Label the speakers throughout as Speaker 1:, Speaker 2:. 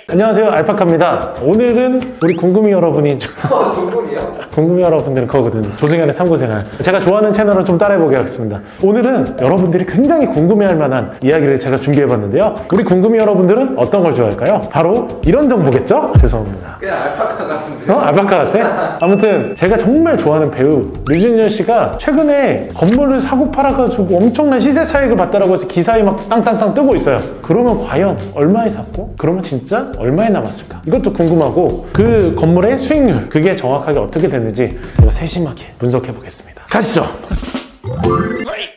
Speaker 1: 안녕하세요, 알파카입니다. 오늘은 우리 궁금이 여러분이 궁금이 여러분들은 그거거든요. 조승현의 탐구생활. 제가 좋아하는 채널을 좀 따라해보게 하겠습니다. 오늘은 여러분들이 굉장히 궁금해할 만한 이야기를 제가 준비해봤는데요. 우리 궁금이 여러분들은 어떤 걸 좋아할까요? 바로 이런 정보겠죠? 죄송합니다.
Speaker 2: 그냥 알파카 같은데.
Speaker 1: 알파카 같아? 아무튼 제가 정말 좋아하는 배우 류준열 씨가 최근에 건물을 사고 팔아가지고 엄청난 시세 차익을 봤다라고 해서 기사에 막 땅땅땅 뜨고 있어요. 그러면 과연 얼마에 샀고 그러면 진짜 얼마에 남았을까? 이것도 궁금하고 그 건물의 수익률 그게 정확하게 어떻게 됐는지 제가 세심하게 분석해 보겠습니다. 가시죠.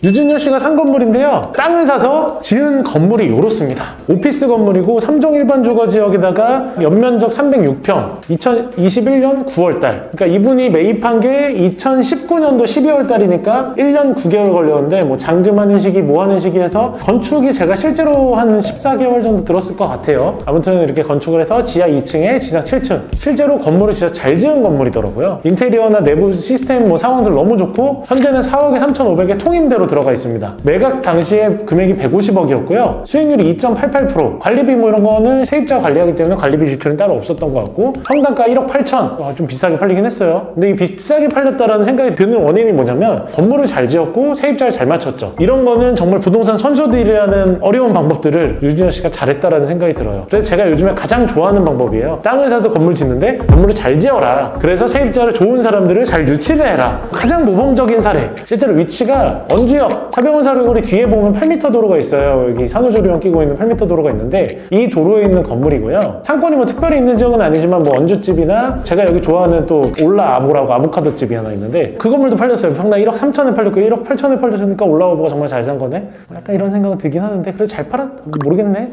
Speaker 1: 류준열 씨가 산 건물인데요. 땅을 사서 지은 건물이 이렇습니다. 오피스 건물이고 3종 일반 주거 지역에다가 연면적 306평 2021년 9월달 그러니까 이분이 매입한 게 2019년도 12월달이니까 1년 9개월 걸렸는데 뭐 잔금하는 시기 뭐 하는 시기 해서 건축이 제가 실제로 한 14개월 정도 들었을 것 같아요. 아무튼 이렇게 건축을 해서 지하 2층에 지상 7층 실제로 건물을 진짜 잘 지은 건물이더라고요. 인테리어나 내부 시스템 뭐 상황들 너무 좋고 현재는 4억에 3,500에 통임대로 들어가 있습니다. 매각 당시에 금액이 150억이었고요. 수익률이 2.88%. 관리비 뭐 이런 거는 세입자 관리하기 때문에 관리비 지출은 따로 없었던 것 같고 평당가 1억 8천. 좀 비싸게 팔리긴 했어요. 근데 이 비싸게 팔렸다라는 생각이 드는 원인이 뭐냐면 건물을 잘 지었고 세입자를 잘 맞췄죠. 이런 거는 정말 부동산 선수들이라는 어려운 방법들을 류준열 씨가 잘했다라는 생각이 들어요. 그래서 제가 요즘에 가장 좋아하는 방법이에요. 땅을 사서 건물 짓는데 건물을 잘 지어라. 그래서 세입자를 좋은 사람들을 잘 유치를 해라. 가장 모범적인 사례. 실제로 위치가 원주역 차병원사거리 뒤에 보면 8m 도로가 있어요. 여기 산후조리원 끼고 있는 8m 도로가 있는데 이 도로에 있는 건물이고요. 상권이 뭐 특별히 있는 지역은 아니지만 뭐 원주집이나 제가 여기 좋아하는 또 올라아보라고 아보카도 집이 하나 있는데 그 건물도 팔렸어요. 평당 1억 3천에 팔렸고 1억 8천에 팔렸으니까 올라아보가 정말 잘 산 거네. 약간 이런 생각은 들긴 하는데 그래도 잘 팔았? 모르겠네.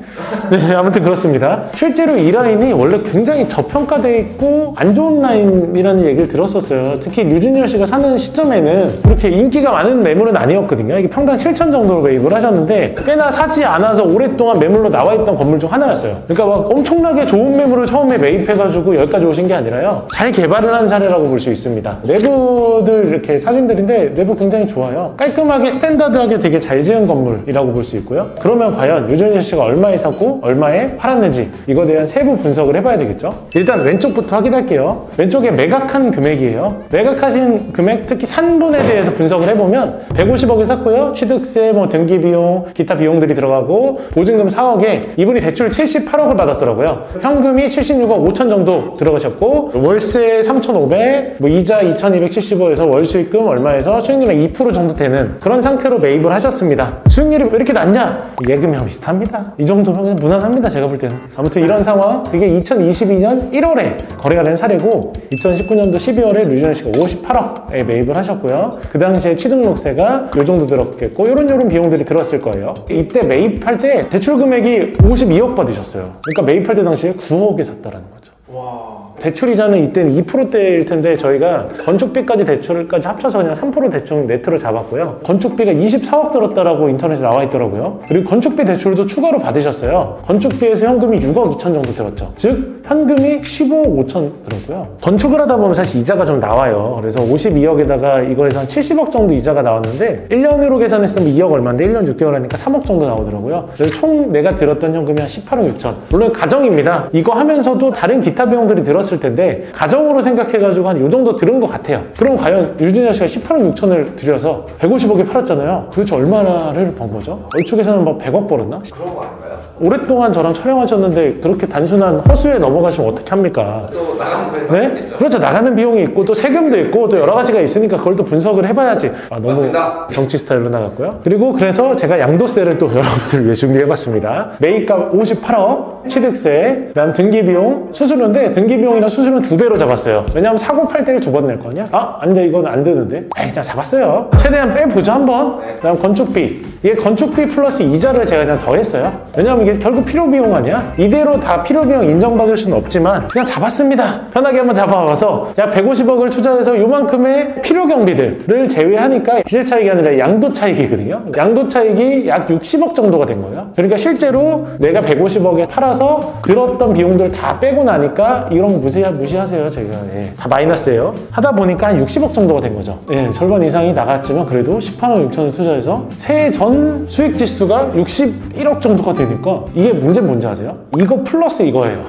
Speaker 1: 네, 아무튼 그렇습니다. 실제로 이 라인이 원래 굉장히 저평가되어 있고 안 좋은 라인이라는 얘기를 들었었어요. 특히 류준열 씨가 사는 시점에는 그렇게 인기가 많은 매물은 아니었거든요. 이게 평당 7천 정도로 매입을 하셨는데 꽤나 사지 않아서 오랫동안 매물로 나와 있던 건물 중 하나였어요. 그러니까 막 엄청나게 좋은 매물을 처음에 매입해가지고 여기까지 오신 게 아니라요. 잘 개발을 한 사례라고 볼 수 있습니다. 내부들 이렇게 사진들인데 내부 굉장히 좋아요. 깔끔하게 스탠다드하게 되게 잘 지은 건물이라고 볼 수 있고요. 그러면 과연 류준열 씨가 얼마에 샀고 얼마에 팔았는지 이거에 대한 세부 분석을 해봐야 되겠죠. 일단 왼쪽부터 확인할게요. 왼쪽에 매각한 금액이에요. 매각하신 금액 특히 산분에 대해서 분석을 해보면 150억에 샀고요. 취득세, 뭐 등기비용, 기타 비용들이 들어가고 보증금 4억에 이분이 대출 78억을 받았더라고요. 현금이 76억 5천 정도 들어가셨고 월세 3,500, 뭐 이자 2,275에서 월 수익금 얼마에서 수익률이 2% 정도 되는 그런 상태로 매입을 하셨습니다. 수익률이 왜 이렇게 낮냐? 예금이랑 비슷합니다. 이 정도면 무난합니다. 제가 볼 때는. 아무튼 이런 상황, 그게 2022년 1월에 거래가 된 사례고 2019년도 12월에 류준열 씨가 58억에 매입을 하셨고요. 그 당시에 취등록세가 이 정도 들었겠고 요런 비용들이 들었을 거예요. 이때 매입할 때 대출 금액이 52억 받으셨어요. 그러니까 매입할 때 당시에 9억에 샀다라는 거죠.
Speaker 2: 와.
Speaker 1: 대출이자는 이때는 2%대일 텐데 저희가 건축비까지 대출까지 합쳐서 그냥 3% 대충 네트로 잡았고요. 건축비가 24억 들었다라고 인터넷에 나와 있더라고요. 그리고 건축비 대출도 추가로 받으셨어요. 건축비에서 현금이 6억 2천 정도 들었죠. 즉 현금이 15억 5천 들었고요. 건축을 하다 보면 사실 이자가 좀 나와요. 그래서 52억에다가 이거에서 한 70억 정도 이자가 나왔는데 1년으로 계산했으면 2억 얼마인데 1년 6개월 하니까 3억 정도 나오더라고요. 그래서 총 내가 들었던 현금이 한 18억 6천. 물론 가정입니다. 이거 하면서도 다른 기타 비용들이 들었을 텐데 가정으로 생각해가지고 한 요 정도 들은 것 같아요. 그럼 과연 류준열 씨가 18억 6천을 들여서 150억에 팔았잖아요. 도대체 얼마를 번 거죠? 얼추 계산은 막 100억 벌었나?
Speaker 2: 그런 거 아닌가요?
Speaker 1: 오랫동안 저랑 촬영하셨는데 그렇게 단순한 허수에 넘어가시면 어떻게 합니까?
Speaker 2: 또 나가는 비용이
Speaker 1: 네?
Speaker 2: 있겠죠?
Speaker 1: 그렇죠. 나가는 비용이 있고 또 세금도 있고 또 여러 가지가 있으니까 그걸 또 분석을 해봐야지. 너무
Speaker 2: 맞습니다.
Speaker 1: 정치 스타일로 나갔고요. 그리고 그래서 제가 양도세를 또 여러분들 위해 준비해봤습니다. 매입가 58억, 취득세, 그다음 등기비용, 수수료인데 등기비용이랑 수수료는 2배로 잡았어요. 왜냐하면 사고 팔 때를 2번 낼 거냐? 아닌데 이건 안 되는데? 그냥 잡았어요. 최대한 빼보자 한번. 그다음 건축비. 이게 건축비 플러스 이자를 제가 그냥 더했어요. 왜냐하면 이게 결국 필요비용 아니야? 이대로 다 필요비용 인정받을 수는 없지만 그냥 잡았습니다. 편하게 한번 잡아봐서 야 150억을 투자해서 요만큼의 필요 경비들을 제외하니까 시세 차익이 아니라 양도 차익이거든요. 양도 차익이 약 60억 정도가 된 거예요. 그러니까 실제로 내가 150억에 팔아서 들었던 비용들 다 빼고 나니까 이런 거 무시하세요. 제가 다 마이너스예요. 하다 보니까 한 60억 정도가 된 거죠. 절반 이상이 나갔지만 그래도 18억 6천을 투자해서 새해 전 수익 지수가 61억 정도가 되는 그러니까 이게 문제는 뭔지 아세요? 이거 플러스 이거예요.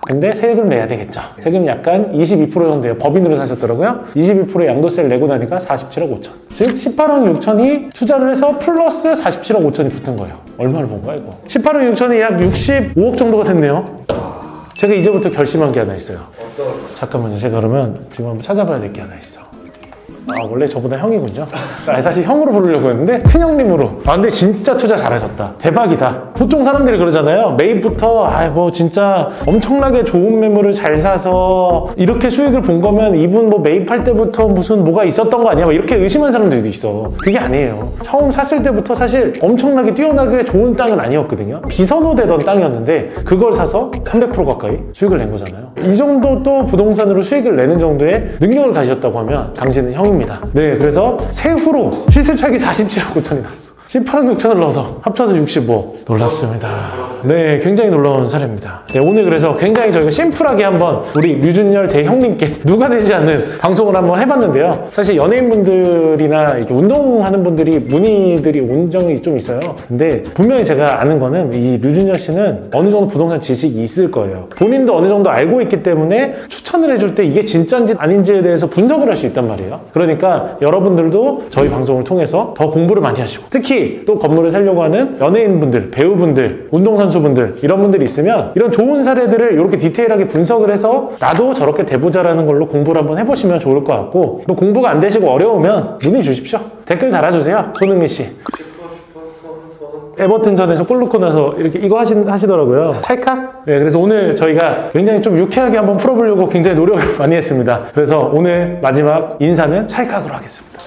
Speaker 1: 근데 세금 내야 되겠죠. 세금 약간 22% 정도 돼요. 법인으로 사셨더라고요. 22% 양도세를 내고 나니까 47억 5천. 즉 18억 6천이 투자를 해서 플러스 47억 5천이 붙은 거예요. 얼마를 본 거야 이거? 18억 6천이 약 65억 정도가 됐네요. 제가 이제부터 결심한 게 하나 있어요. 잠깐만요. 제가 그러면 지금 한번 찾아봐야 될 게 하나 있어. 원래 저보다 형이군요. 사실 형으로 부르려고 했는데 큰형님으로. 근데 진짜 투자 잘하셨다. 대박이다. 보통 사람들이 그러잖아요. 매입부터 뭐 진짜 엄청나게 좋은 매물을 잘 사서 이렇게 수익을 본 거면 이분 뭐 매입할 때부터 무슨 뭐가 있었던 거 아니야? 뭐 이렇게 의심하는 사람들도 있어. 그게 아니에요. 처음 샀을 때부터 사실 엄청나게 뛰어나게 좋은 땅은 아니었거든요. 비선호되던 땅이었는데 그걸 사서 300% 가까이 수익을 낸 거잖아요. 이 정도 또 부동산으로 수익을 내는 정도의 능력을 가지셨다고 하면 당신은 형입니다. 네, 그래서 세후로 시세차익이 47억 5천이 났어. 18억 6천을 넣어서 합쳐서 65. 놀랍습니다. 네, 굉장히 놀라운 사례입니다. 네, 오늘 그래서 굉장히 저희가 심플하게 한번 우리 류준열 대형님께 누가 되지 않는 방송을 한번 해봤는데요. 사실 연예인분들이나 이렇게 운동하는 분들이 문의들이 온 적이 좀 있어요. 근데 분명히 제가 아는 거는 이 류준열 씨는 어느 정도 부동산 지식이 있을 거예요. 본인도 어느 정도 알고 있기 때문에 추천을 해줄 때 이게 진짜인지 아닌지에 대해서 분석을 할 수 있단 말이에요. 그러니까 여러분들도 저희 방송을 통해서 더 공부를 많이 하시고, 특히 또 건물을 사려고 하는 연예인분들, 배우분들, 운동선수분들 이런 분들이 있으면 이런 좋은 사례들을 이렇게 디테일하게 분석을 해서 나도 저렇게 돼보자라는 걸로 공부를 한번 해보시면 좋을 것 같고, 또 공부가 안 되시고 어려우면 문의 주십시오. 댓글 달아주세요. 손흥민 씨. 에버튼전에서 골 넣고 나서 이렇게 이거 하시더라고요. 찰칵? 네, 그래서 오늘 저희가 굉장히 좀 유쾌하게 한번 풀어보려고 굉장히 노력을 많이 했습니다. 그래서 오늘 마지막 인사는 찰칵으로 하겠습니다.